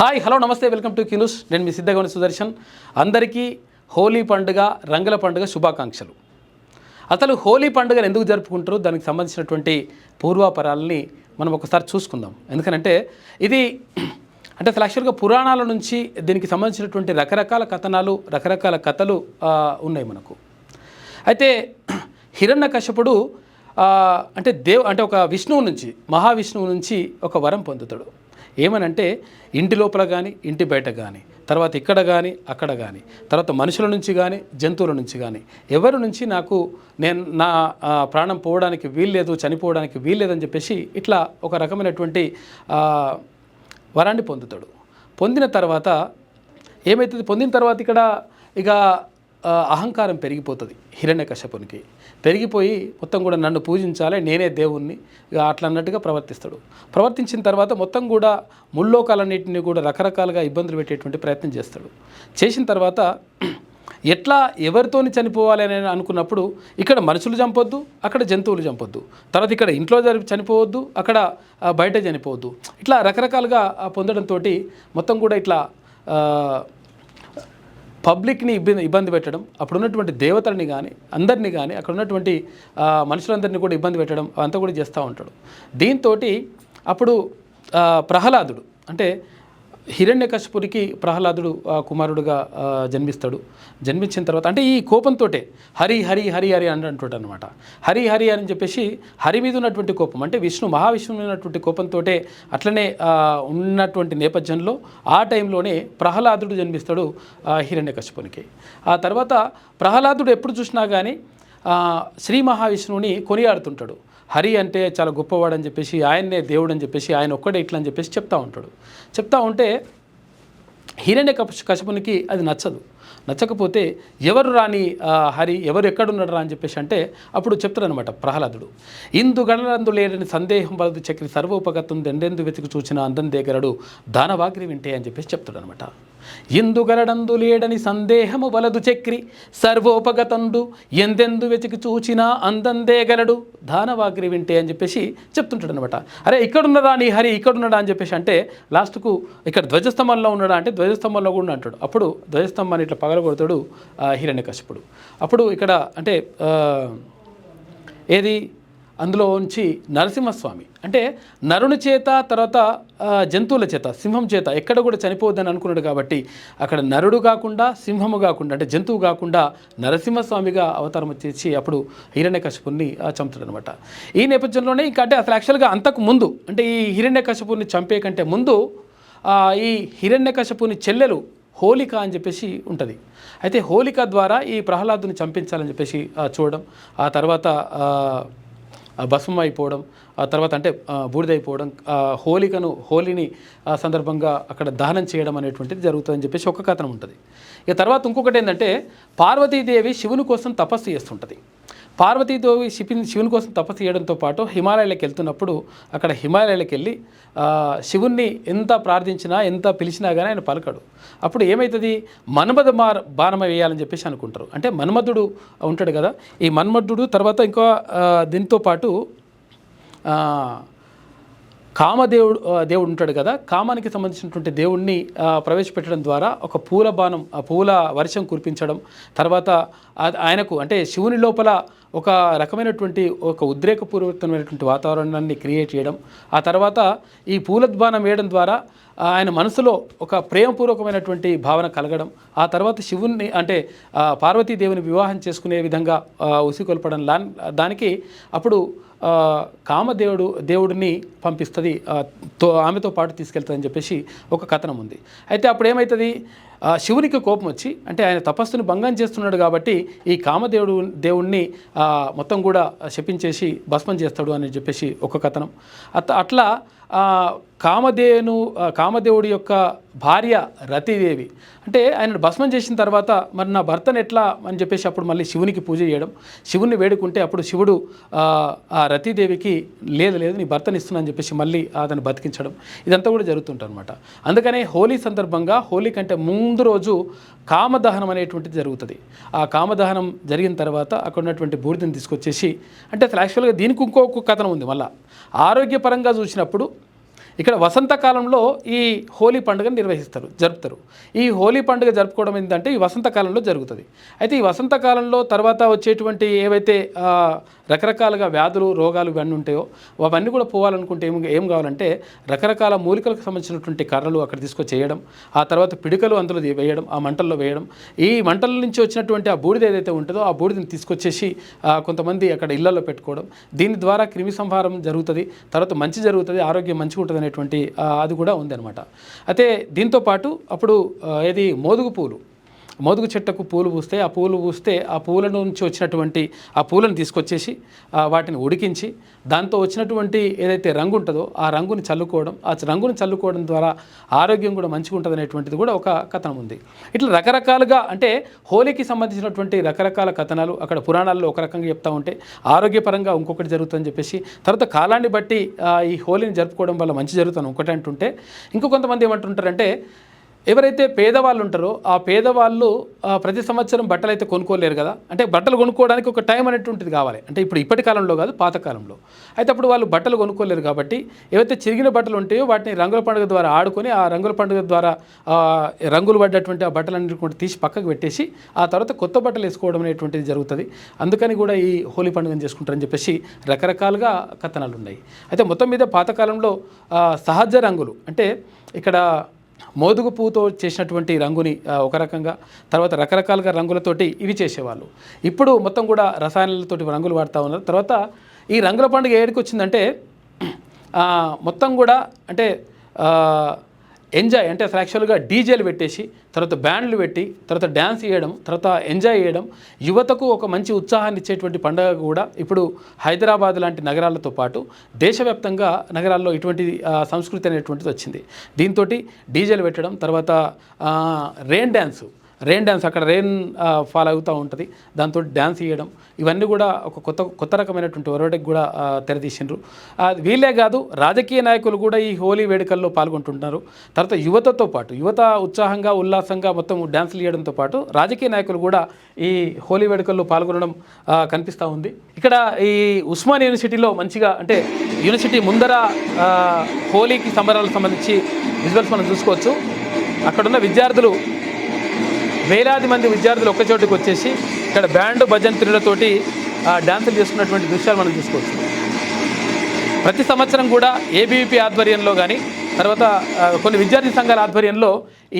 Hi hello నమస్తే welcome to news. నేను మీ సిద్ధగౌని సుదర్శన్. అందరికీ హోలీ పండుగ రంగుల పండుగ శుభాకాంక్షలు. అసలు హోలీ పండుగను ఎందుకు జరుపుకుంటారో దానికి సంబంధించినటువంటి పూర్వాపరాలని మనం ఒకసారి చూసుకుందాం. ఎందుకనంటే ఇది అంటే అసలు యాక్చువల్గా పురాణాల నుంచి దీనికి సంబంధించినటువంటి రకరకాల కథనాలు రకరకాల కథలు ఉన్నాయి మనకు. అయితే హిరణ్యకశపుడు అంటే ఒక విష్ణువు నుంచి మహావిష్ణువు నుంచి ఒక వరం పొందుతాడు. ఏమనంటే ఇంటి లోపల కానీ ఇంటి బయట కానీ తర్వాత ఇక్కడ కానీ అక్కడ కానీ తర్వాత మనుషుల నుంచి కానీ జంతువుల నుంచి కానీ ఎవరి నుంచి నా ప్రాణం పోవడానికి వీల్లేదు, చనిపోవడానికి వీల్లేదని చెప్పేసి ఇట్లా ఒక రకమైనటువంటి వరాన్ని పొందుతాడు. పొందిన తర్వాత ఏమవుతుంది, పొందిన తర్వాత ఇక్కడ ఇక అహంకారం పెరిగిపోతుంది హిరణ్యకశపునికి. పెరిగిపోయి మొత్తం కూడా నన్ను పూజించాలి, నేనే దేవుణ్ణి ఇక అట్లా అన్నట్టుగా ప్రవర్తిస్తాడు. ప్రవర్తించిన తర్వాత మొత్తం కూడా ముల్లోకాలన్నింటినీ కూడా రకరకాలుగా ఇబ్బందులు పెట్టేటువంటి ప్రయత్నం చేస్తాడు. చేసిన తర్వాత ఎట్లా ఎవరితోని చనిపోవాలి అని అనుకున్నప్పుడు ఇక్కడ మనుషులు చంపొద్దు, అక్కడ జంతువులు చంపొద్దు, తర్వాత ఇక్కడ ఇంట్లో చనిపోవద్దు, అక్కడ బయట చనిపోవద్దు, ఇట్లా రకరకాలుగా పొందడంతో మొత్తం కూడా ఇట్లా పబ్లిక్ని ఇబ్బంది పెట్టడం, అప్పుడు ఉన్నటువంటి దేవతల్ని కానీ అందరినీ కానీ అక్కడ ఉన్నటువంటి మనుషులందరినీ కూడా ఇబ్బంది పెట్టడం అంతా కూడా చేస్తూ ఉంటాడు. దీంతో అప్పుడు ప్రహ్లాదుడు అంటే హిరణ్యకశపునికి ప్రహ్లాదుడు కుమారుడుగా జన్మిస్తాడు. జన్మించిన తర్వాత అంటే ఈ కోపంతో హరి హరి హరి హరి అని అంటాడు అనమాట. హరి హరి అని చెప్పేసి హరి మీద ఉన్నటువంటి కోపం అంటే మహావిష్ణువు ఉన్నటువంటి కోపంతో అట్లనే ఉన్నటువంటి నేపథ్యంలో ఆ టైంలోనే ప్రహ్లాదుడు జన్మిస్తాడు హిరణ్యకశపునికి. ఆ తర్వాత ప్రహ్లాదుడు ఎప్పుడు చూసినా కానీ శ్రీ మహావిష్ణువుని కొనియాడుతుంటాడు. హరి అంటే చాలా గొప్పవాడని చెప్పేసి, ఆయన్నే దేవుడు అని చెప్పేసి, ఆయన ఒక్కడే ఇట్లా అని చెప్పేసి చెప్తూ ఉంటాడు. చెప్తా ఉంటే హిరణ్యకశపునికి అది నచ్చకపోతే ఎవరు రాని హరి ఎవరు ఎక్కడున్నాడు రా అని చెప్పేసి అంటే అప్పుడు చెప్తాడనమాట ప్రహ్లాదుడు. ఇందు గణరందు లేడని సందేహం వలదు చక్రి సర్వోపగతం దెండెందు వెతికి చూచిన అందం దేగరడు దానవాగ్రి వింటే అని చెప్పేసి చెప్తాడనమాట. ఇందుగలడందు లేడని సందేహము వలదు చక్రి సర్వోపగతండు ఎందెందు వెతికి చూచినా అందందేగలడు దానవాగ్రి వింటే అని చెప్పేసి చెప్తుంటాడు అనమాట. అరే ఇక్కడున్నదా నీ హరి ఇక్కడున్నాడా అని చెప్పేసి అంటే లాస్ట్కు ఇక్కడ ధ్వజస్తంభంలో ఉన్నాడా అంటే ధ్వజస్తంభంలో కూడా అంటాడు. అప్పుడు ధ్వజస్తంభాన్ని ఇట్లా పగలగొడతాడు హిరణ్యకశపుడు. అప్పుడు ఇక్కడ అంటే ఏది అందులో ఉంచి నరసింహస్వామి అంటే నరుని చేత తర్వాత జంతువుల చేత సింహం చేత ఎక్కడ కూడా చనిపోవద్దని అనుకున్నాడు కాబట్టి అక్కడ నరుడు కాకుండా సింహము కాకుండా అంటే జంతువు కాకుండా నరసింహస్వామిగా అవతారం వచ్చేసి అప్పుడు హిరణ్యకశపుని చంపుతాడు అనమాట. ఈ నేపథ్యంలోనే ఇంకా అంటే అసలు యాక్చువల్గా అంతకు ముందు అంటే ఈ హిరణ్యకశపుని చంపే కంటే ముందు ఈ హిరణ్యకశపుని చెల్లెలు హోలిక అని చెప్పేసి ఉంటుంది. అయితే హోలిక ద్వారా ఈ ప్రహ్లాదుని చంపించాలని చెప్పేసి చూడడం, ఆ తర్వాత భస్మం అయిపోవడం, ఆ తర్వాత అంటే బూడిదైపోవడం, హోలీని సందర్భంగా అక్కడ దహనం చేయడం అనేటువంటిది జరుగుతుందని చెప్పేసి ఒక కథనం ఉంటుంది. ఇక తర్వాత ఇంకొకటి ఏంటంటే పార్వతీదేవి శివుని కోసం తపస్సు చేస్తుంటుంది. పార్వతీదేవి శివుని కోసం తపస్సు చేయడంతో పాటు హిమాలయాలకు వెళ్తున్నప్పుడు అక్కడ హిమాలయాలకు వెళ్ళి శివుణ్ణి ఎంత ప్రార్థించినా ఎంత పిలిచినా కానీ ఆయన పలకడు. అప్పుడు ఏమవుతుంది, మన్మథ బాణం వేయాలని చెప్పేసి అనుకుంటారు. అంటే మన్మధుడు ఉంటాడు కదా, ఈ మన్మధుడు తర్వాత ఇంకో దీంతో పాటు దేవుడు ఉంటాడు కదా, కామానికి సంబంధించినటువంటి దేవుణ్ణి ప్రవేశపెట్టడం ద్వారా ఒక పూల వర్షం కురిపించడం, తర్వాత ఆయనకు అంటే శివుని లోపల ఒక రకమైనటువంటి ఒక ఉద్రేకపూర్వకమైనటువంటి వాతావరణాన్ని క్రియేట్ చేయడం, ఆ తర్వాత ఈ పూలద్బానం వేయడం ద్వారా ఆయన మనసులో ఒక ప్రేమపూర్వకమైనటువంటి భావన కలగడం, ఆ తర్వాత శివుణ్ణి అంటే పార్వతీదేవిని వివాహం చేసుకునే విధంగా ఉసికొల్పడం, దానికి అప్పుడు దేవుడిని పంపిస్తుంది, ఆమెతో పాటు తీసుకెళ్తుందని చెప్పేసి ఒక కథనం ఉంది. అయితే అప్పుడు ఏమవుతుంది, శివునికి కోపం వచ్చి అంటే ఆయన తపస్సును భంగం చేస్తున్నాడు కాబట్టి ఈ దేవుణ్ణి మొత్తం కూడా శపించేసి భస్మం చేస్తాడు అని చెప్పేసి ఒక కథనం. అట్లా కామదేవుడి యొక్క భార్య రతీదేవి అంటే ఆయనను భస్మం చేసిన తర్వాత మరి నా భర్తను ఎట్లా అని చెప్పేసి అప్పుడు మళ్ళీ శివునికి పూజ చేయడం, శివుని వేడుకుంటే అప్పుడు శివుడు ఆ రతీదేవికి లేదు నీ భర్తను ఇస్తున్నా అని చెప్పేసి మళ్ళీ అతను బతికించడం, ఇదంతా కూడా జరుగుతుంటుంది అనమాట. అందుకనే హోలీ సందర్భంగా హోలీ కంటే ముందు రోజు కామదహనం అనేటువంటిది జరుగుతుంది. ఆ కామదహనం జరిగిన తర్వాత అక్కడ ఉన్నటువంటి బూడిదని తీసుకొచ్చేసి అంటే అసలు యాక్చువల్గా దీనికి ఇంకొక కథనం ఉంది. మళ్ళీ ఆరోగ్యపరంగా చూసినప్పుడు ఇక్కడ వసంతకాలంలో ఈ హోలీ పండుగను జరుపుతారు. ఈ హోలీ పండుగ జరుపుకోవడం ఏంటంటే ఈ వసంతకాలంలో జరుగుతుంది. అయితే ఈ వసంతకాలంలో తర్వాత వచ్చేటువంటి ఏవైతే రకరకాలుగా వ్యాధులు రోగాలు ఇవన్నీ ఉంటాయో అవన్నీ కూడా పోవాలనుకుంటే ఏం కావాలంటే రకరకాల మూలికలకు సంబంధించినటువంటి కర్రలు అక్కడ తీసుకొచ్చి వేయడం, ఆ తర్వాత పిడికలు అందులో వేయడం, ఆ మంటల్లో వేయడం, ఈ మంటల నుంచి వచ్చినటువంటి ఆ బూడిద ఏదైతే ఉంటుందో ఆ బూడిదని తీసుకొచ్చేసి కొంతమంది అక్కడ ఇళ్లలో పెట్టుకోవడం, దీని ద్వారా క్రిమి సంహారం జరుగుతుంది, తర్వాత మంచి జరుగుతుంది, ఆరోగ్యం మంచిగా ఉంటుంది అనేటువంటి అది కూడా ఉందన్నమాట. అయితే దీంతోపాటు అప్పుడు ఏది మోదుగు చెట్టుకు పూలు పూస్తే ఆ పూల నుంచి వచ్చినటువంటి ఆ పూలను తీసుకొచ్చేసి వాటిని ఉడికించి దాంతో వచ్చినటువంటి ఏదైతే రంగు ఉంటుందో ఆ రంగుని చల్లుకోవడం, ఆ రంగుని చల్లుకోవడం ద్వారా ఆరోగ్యం కూడా మంచిగా ఉంటుంది అనేటువంటిది కూడా ఒక కథనం ఉంది. ఇట్లా రకరకాలుగా అంటే హోలీకి సంబంధించినటువంటి రకరకాల కథనాలు అక్కడ పురాణాల్లో ఒక రకంగా చెప్తా ఉంటే ఆరోగ్యపరంగా ఇంకొకటి జరుగుతుందని చెప్పేసి, తర్వాత కాలాన్ని బట్టి ఈ హోలీని జరుపుకోవడం వల్ల మంచి జరుగుతుంది ఒకటి అంటుంటే, కొంతమంది ఏమంటుంటారంటే ఎవరైతే పేదవాళ్ళు ఉంటారో ఆ పేదవాళ్ళు ప్రతి సంవత్సరం బట్టలు అయితే కొనుక్కోలేరు కదా, అంటే బట్టలు కొనుక్కోవడానికి ఒక టైం అనేటువంటిది కావాలి, అంటే ఇప్పటి కాలంలో కాదు పాతకాలంలో. అయితే అప్పుడు వాళ్ళు బట్టలు కొనుక్కోలేరు కాబట్టి ఏవైతే చిరిగిన బట్టలు ఉంటాయో వాటిని రంగుల పండుగ ద్వారా ఆడుకొని ఆ రంగుల పండుగ ద్వారా రంగులు పడ్డటువంటి ఆ బట్టలన్నింటినీ కూడా తీసి పక్కకు పెట్టేసి ఆ తర్వాత కొత్త బట్టలు వేసుకోవడం అనేటువంటిది జరుగుతుంది. అందుకని కూడా ఈ హోలీ పండుగను చేసుకుంటారని చెప్పేసి రకరకాలుగా కథనాలు ఉన్నాయి. అయితే మొత్తం మీద పాతకాలంలో సహజ రంగులు అంటే ఇక్కడ మోదుగు పువ్వుతో చేసినటువంటి రంగుని ఒక రకంగా, తర్వాత రకరకాలుగా రంగులతోటి ఇవి చేసేవాళ్ళు. ఇప్పుడు మొత్తం కూడా రసాయనాలతోటి రంగులు వాడుతూ ఉన్నారు. తర్వాత ఈ రంగుల పండుగ ఏడికి వచ్చిందంటే మొత్తం కూడా అంటే ఎంజాయ్ అంటే అసలు యాక్చువల్గా డీజేలు పెట్టేసి తర్వాత బ్యాండ్లు పెట్టి తర్వాత డ్యాన్స్ చేయడం తర్వాత ఎంజాయ్ చేయడం యువతకు ఒక మంచి ఉత్సాహాన్ని ఇచ్చేటువంటి పండుగ కూడా ఇప్పుడు హైదరాబాద్ లాంటి నగరాలతో పాటు దేశవ్యాప్తంగా నగరాల్లో ఇటువంటి సంస్కృతి అనేటువంటిది వచ్చింది. దీంతో డీజేలు పెట్టడం, తర్వాత రెయిన్ డ్యాన్స్ అక్కడ రెయిన్ ఫాల్ అవుతూ ఉంటుంది, దాంతో డ్యాన్స్ చేయడం, ఇవన్నీ కూడా ఒక కొత్త రకమైనటువంటి ఒరవడికి కూడా తెరదీసిండ్రు. వీళ్ళే కాదు రాజకీయ నాయకులు కూడా ఈ హోలీ వేడుకల్లో పాల్గొంటుంటున్నారు. తర్వాత యువత ఉత్సాహంగా ఉల్లాసంగా మొత్తం డ్యాన్సులు చేయడంతో పాటు రాజకీయ నాయకులు కూడా ఈ హోలీ వేడుకల్లో పాల్గొనడం కనిపిస్తూ ఉంది. ఇక్కడ ఈ ఉస్మానియా యూనివర్సిటీలో మంచిగా అంటే యూనివర్సిటీ ముందర హోలీకి సంబరాలకు సంబంధించి విజువల్స్ మనం చూసుకోవచ్చు. అక్కడున్న విద్యార్థులు వేలాది మంది విద్యార్థులు ఒక్కచోటికి వచ్చేసి ఇక్కడ బ్యాండ్ భజంత్రులతోటి డ్యాన్సులు చేసుకున్నటువంటి దృశ్యాలు మనం చూసుకోవచ్చు. ప్రతి సంవత్సరం కూడా ఏబీవీపీ ఆధ్వర్యంలో కానీ తర్వాత కొన్ని విద్యార్థి సంఘాల ఆధ్వర్యంలో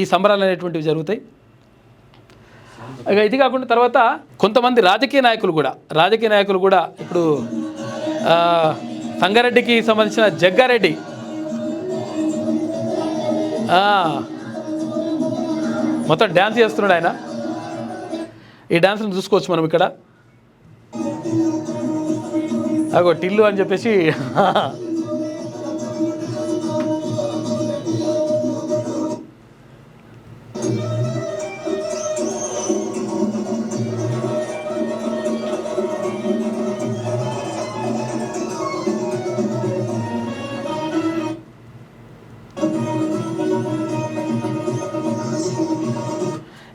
ఈ సంబరాలు అనేటువంటివి జరుగుతాయి. ఇది కాకుండా తర్వాత కొంతమంది రాజకీయ నాయకులు కూడా ఇప్పుడు సంగారెడ్డికి సంబంధించిన జగ్గారెడ్డి మొత్తం డ్యాన్స్ చేస్తున్నాడు ఆయన. ఈ డ్యాన్స్ని చూసుకోవచ్చు మనం ఇక్కడ. అగో టిల్లు అని చెప్పేసి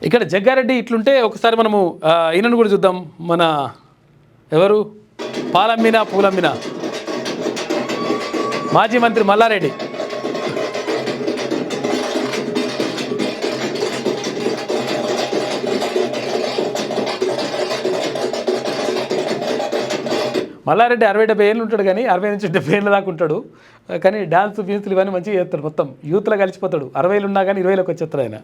ఇక్కడ జగ్గారెడ్డి ఇట్లుంటే ఒకసారి మనము ఈయనను కూడా చూద్దాం. మన ఎవరు పాలమ్మిన పూలమ్మిన మాజీ మంత్రి మల్లారెడ్డి. మల్లారెడ్డి 60-70 ఏళ్ళు ఉంటాడు, కానీ 60 నుంచి 70 ఏళ్ళ దాకా ఉంటాడు. కానీ డ్యాన్స్ ఫీన్స్లు ఇవన్నీ మంచిగా చేస్తాడు, మొత్తం యూత్లో కలిసిపోతాడు. 60 ఉన్నా కానీ 20లోకి వచ్చేస్తాడు ఆయన.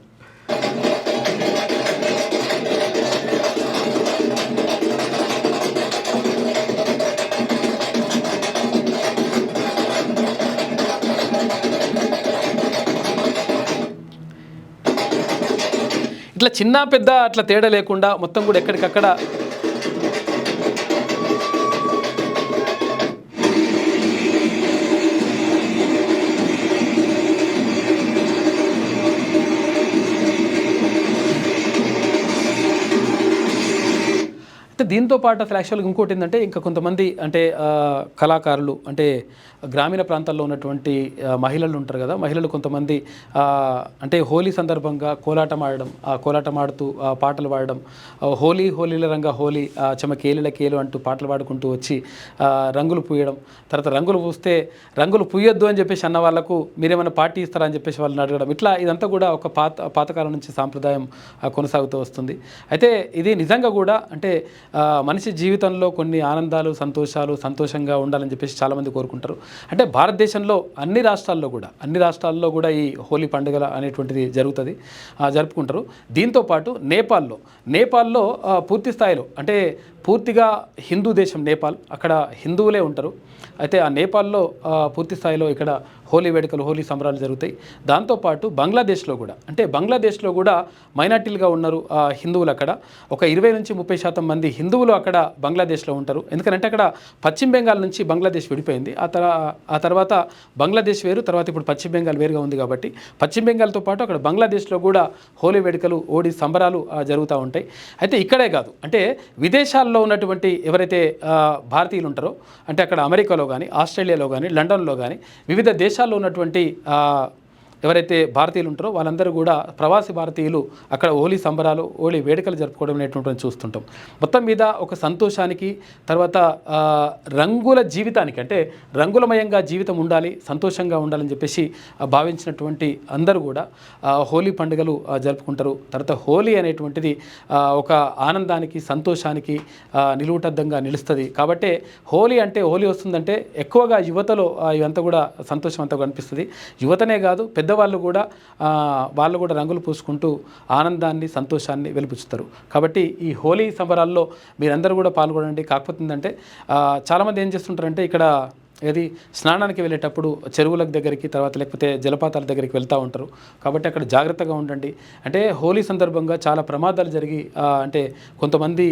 ఇట్లా చిన్న పెద్ద అట్లా తేడా లేకుండా మొత్తం కూడా ఎక్కడికక్కడ అయితే దీంతో పాటు అసలు యాక్చువల్గా ఇంకోటి ఏంటంటే ఇంకా కొంతమంది అంటే కళాకారులు అంటే గ్రామీణ ప్రాంతాల్లో ఉన్నటువంటి మహిళలు ఉంటారు కదా, మహిళలు కొంతమంది అంటే హోలీ సందర్భంగా కోలాటం ఆడడం, ఆ కోలాటం ఆడుతూ పాటలు పాడడం, హోలీల రంగా హోలీ చెమకేలిల కేలు అంటూ పాటలు పాడుకుంటూ వచ్చి రంగులు పూయడం, తర్వాత రంగులు పూస్తే రంగులు పూయొద్దు అని చెప్పేసి అన్న వాళ్ళకు మీరేమైనా పార్టీ ఇస్తారా అని చెప్పేసి వాళ్ళని అడగడం, ఇట్లా ఇదంతా కూడా ఒక పాతకాలం నుంచి సాంప్రదాయం కొనసాగుతూ వస్తుంది. అయితే ఇది నిజంగా కూడా అంటే మనిషి జీవితంలో కొన్ని ఆనందాలు సంతోషంగా ఉండాలని చెప్పేసి చాలామంది కోరుకుంటారు. అంటే భారతదేశంలో అన్ని రాష్ట్రాల్లో కూడా ఈ హోలీ పండుగ అనేటువంటిది జరుపుకుంటారు. దీంతోపాటు నేపాల్లో పూర్తి స్థాయిలో అంటే పూర్తిగా హిందూ దేశం నేపాల్, అక్కడ హిందువులే ఉంటారు. అయితే ఆ నేపాల్లో పూర్తి స్థాయిలో ఇక్కడ హోలీ వేడుకలు, హోలీ సంబరాలు జరుగుతాయి. దాంతోపాటు బంగ్లాదేశ్లో కూడా మైనార్టీలుగా ఉన్నారు హిందువులు. అక్కడ ఒక 20-30% మంది హిందువులు అక్కడ బంగ్లాదేశ్లో ఉంటారు. ఎందుకంటే అక్కడ పశ్చిమ బెంగాల్ నుంచి బంగ్లాదేశ్ విడిపోయింది. ఆ తర్వాత బంగ్లాదేశ్ వేరు, తర్వాత ఇప్పుడు పశ్చిమ బెంగాల్ వేరుగా ఉంది కాబట్టి పశ్చిమ బెంగాల్తో పాటు అక్కడ బంగ్లాదేశ్లో కూడా హోలీ వేడుకలు, హోలీ సంబరాలు జరుగుతూ ఉంటాయి. అయితే ఇక్కడే కాదు, అంటే విదేశాల్లో ఉన్నటువంటి ఎవరైతే భారతీయులు ఉంటారో, అంటే అక్కడ అమెరికాలో కానీ, ఆస్ట్రేలియాలో కానీ, లండన్లో కానీ వివిధ దేశాల్లో ఉన్నటువంటి ఎవరైతే భారతీయులు ఉంటారో వాళ్ళందరూ కూడా ప్రవాసీ భారతీయులు అక్కడ హోలీ సంబరాలు, హోలీ వేడుకలు జరుపుకోవడం అనేటువంటిది చూస్తుంటాం. మొత్తం మీద ఒక సంతోషానికి, తర్వాత రంగుల జీవితానికి, అంటే రంగులమయంగా జీవితం ఉండాలి, సంతోషంగా ఉండాలని చెప్పేసి భావించినటువంటి అందరూ కూడా హోలీ పండుగలు జరుపుకుంటారు. తర్వాత హోలీ అనేటువంటిది ఒక ఆనందానికి, సంతోషానికి నిలువుటద్దంగా నిలుస్తుంది. కాబట్టి హోలీ వస్తుందంటే ఎక్కువగా యువతలో ఇవంతా కూడా సంతోషం అంతా కనిపిస్తుంది. యువతనే కాదు, వాళ్ళు కూడా రంగులు పూసుకుంటూ ఆనందాన్ని, సంతోషాన్ని వెలిపుచ్చుతారు. కాబట్టి ఈ హోలీ సంబరాల్లో మీరందరూ కూడా పాల్గొనండి. కాకపోతే ఏంటంటే చాలామంది ఏం చేస్తుంటారంటే ఇక్కడ ఏది స్నానానికి వెళ్ళేటప్పుడు చెరువుల దగ్గరికి, తర్వాత లేకపోతే జలపాతాల దగ్గరికి వెళ్తూ ఉంటారు. కాబట్టి అక్కడ జాగ్రత్తగా ఉండండి. అంటే హోలీ సందర్భంగా చాలా ప్రమాదాలు జరిగి అంటే కొంతమంది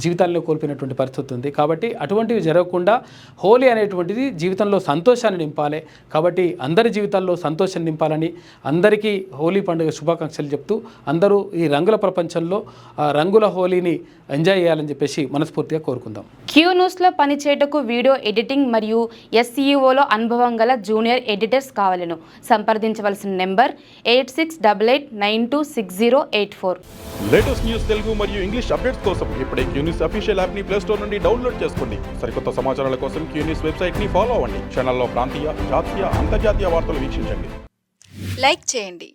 జీవితాల్లో కోల్పోయినటువంటి పరిస్థితి ఉంది. కాబట్టి అటువంటివి జరగకుండా హోలీ అనేటువంటిది జీవితంలో సంతోషాన్ని నింపాలి. కాబట్టి అందరి జీవితాల్లో సంతోషం నింపాలని అందరికీ హోలీ పండుగ శుభాకాంక్షలు చెప్తూ అందరూ ఈ రంగుల ప్రపంచంలో రంగుల హోలీని ఎంజాయ్ చేయాలని చెప్పేసి మనస్ఫూర్తిగా కోరుకుందాం. క్యూ న్యూస్లో పనిచేయటకు వీడియో ఎడిటింగ్ మరియు SEOలో అనుభవం గల జూనియర్ ఎడిటర్స్ కావాలను సంప్రదించవలసిన నెంబర్ 8688926084. లేటెస్ట్ న్యూస్ తెలుగు మరియు ఇంగ్లీష్ అప్డేట్స్ కోసం ఇప్పుడే క్యూ న్యూస్ అఫీషియల్ యాప్ ని ప్లే స్టోర్ నుండి డౌన్లోడ్ చేసుకోండి. సరికొత్త సమాచారాల కోసం క్యూ న్యూస్ వెబ్సైట్ ని ఫాలో అవ్వండి. ఛానల్లో ప్రాంతీయ, జాతీయ, అంతర్జాతీయ వార్తలు వీక్షించండి. లైక్ చేయండి,